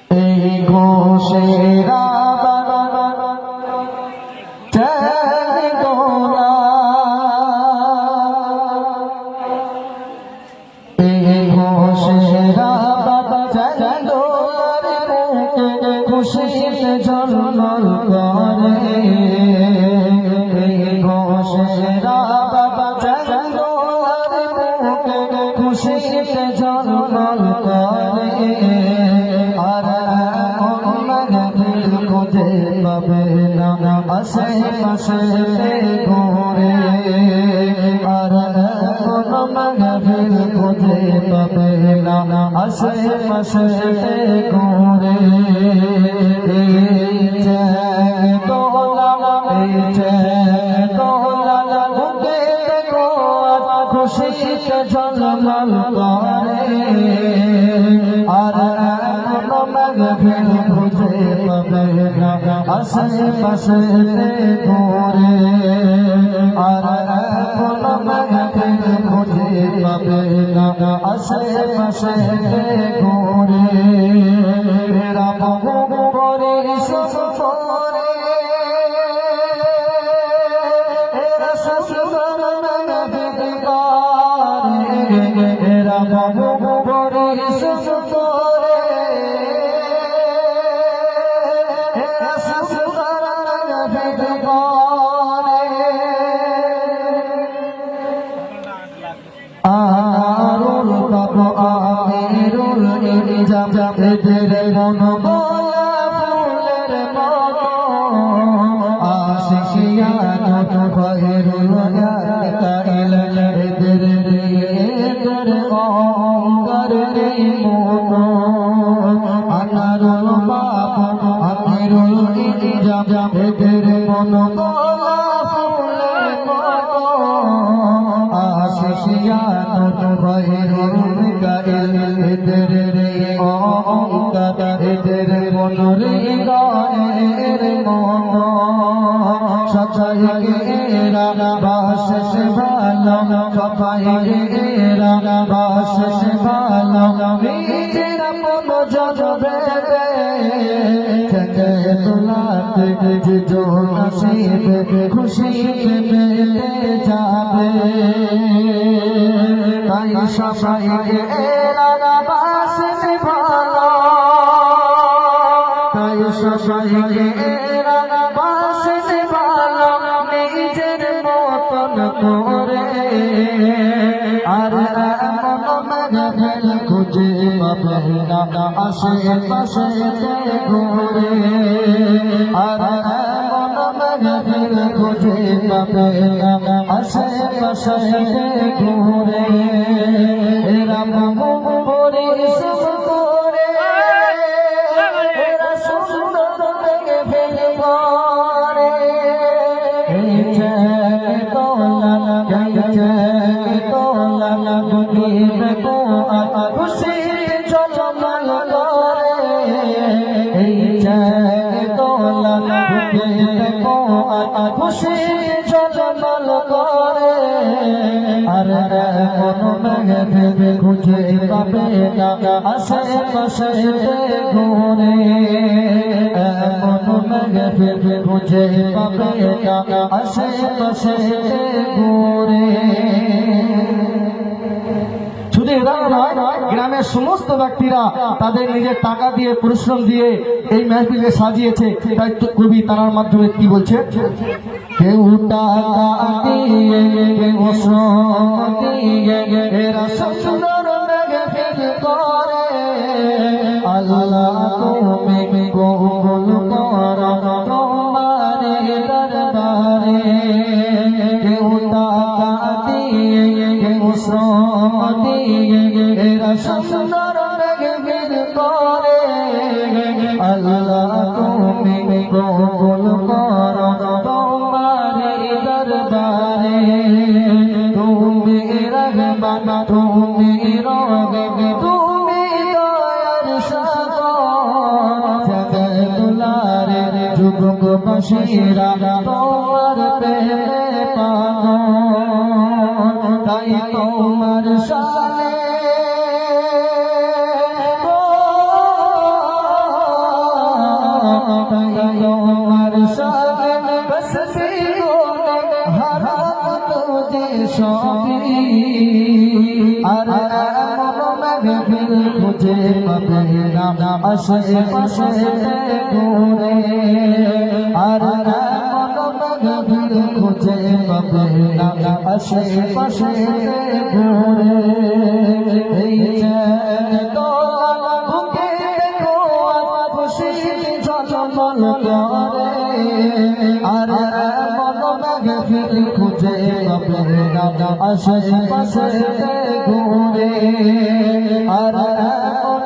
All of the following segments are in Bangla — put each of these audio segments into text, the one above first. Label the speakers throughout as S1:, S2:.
S1: এই ঘোষেরা খুশিতে ঝলমল করে ঘোষেরা বাবা খুশিতে ঝলমল করে আর খুঁজে পাবে না আশেপাশে ঘুরে আর খুঁজে পাবে না আশেপাশে ঘুরে খুশিতে ঝলমল করে আর মাগফির খুঁজে পাবে না আশেপাশে ঘুরে আর মাগফির খুঁজে পাবে না আশেপাশে ঘুরে রাম করে এদের মন বলা ফুলের মতো আশিকিয়ানত খয়রুল কাইল এদের অঙ্গার মতো আনারুল বাপ আমিরুল ইজাম এদের মন বলা ফুলের মতো আশিকিয়ানত খয়রুল কাইল এদের এদের মনরে গায়ের মন সবাইরা বাসস ভালো সবাইরা বাসস ভালো নিজের মন জজবে থেকে তোলাতে যে নসিবে খুশি পেতে যাবে তাই সবাইরা বাসস ভালো তাই সবাইরা বাসস ভালো নিজের মতন করে আর মাগফির খুঁজে পাবে না আশেপাশে ঘুরে আর মাগফির খুঁজে পাবে না আশেপাশে ঘুরে রাম করে খুশি ঝলমল করে আর মন মাগফির খুঁজে পাবে না আশেপাশে ঘুরে মন মাগফির খুঁজে পাবে না আশেপাশে ঘুরে শুধু এরা নয় গ্রামের সমস্ত ব্যক্তিরা তাদের নিজের টাকা দিয়ে পরিশ্রম দিয়ে এই মেহফিলকে সাজিয়েছে তাই তো কবি তার মাধ্যমে কি বলছে কেউ টাকা দিয়ে কেউ শ্রম দিয়ে এরা সুন্দর মেহফিল করে আল্লাহ তুমি কবুল করো তোমার দরবারে কেউ টাকা দিয়ে কেউ শ্রম দিয়ে এরা সুন্দর মেহফিল করে আল্লাহ তুমি কবুল করো তোমার দরবারে তুমি রহমান তুমি রহিম তুমি দয়ার সাগর জগতুলারে যুগবাসীরা তোমার প্রেমে পাগল তাই তোমার শানে তসবিহ গুনে হারাম তুঝে সবই আর এমন মাহফিল খুঁজে পাবে না আশেপাশে ঘুরে আর এমন মাহফিল খুঁজে পাবে না আশেপাশে ঘুরে এই যে দোলা বুকে দেখো আর খুশি ঝলমল করে আর এমন মাহফিল খুঁজে পাবে না আশেপাশে ঘুরে আর এমন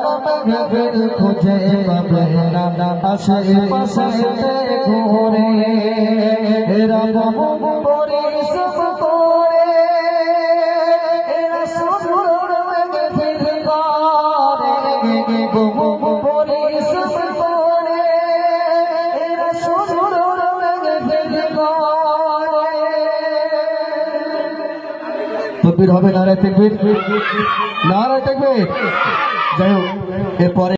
S1: মাহফিল খুঁজে পাবে না আশেপাশে ঘুরে এরা বহু পরিশ্রম করে এরা সুন্দর মাহফিল করে বহু পরিশ্রম করে এরা সুন্দর মাহফিল করে তকবীর হবে নারায়ে তাকবীর নারায়ে তাকবীর যাই হোক এরপরে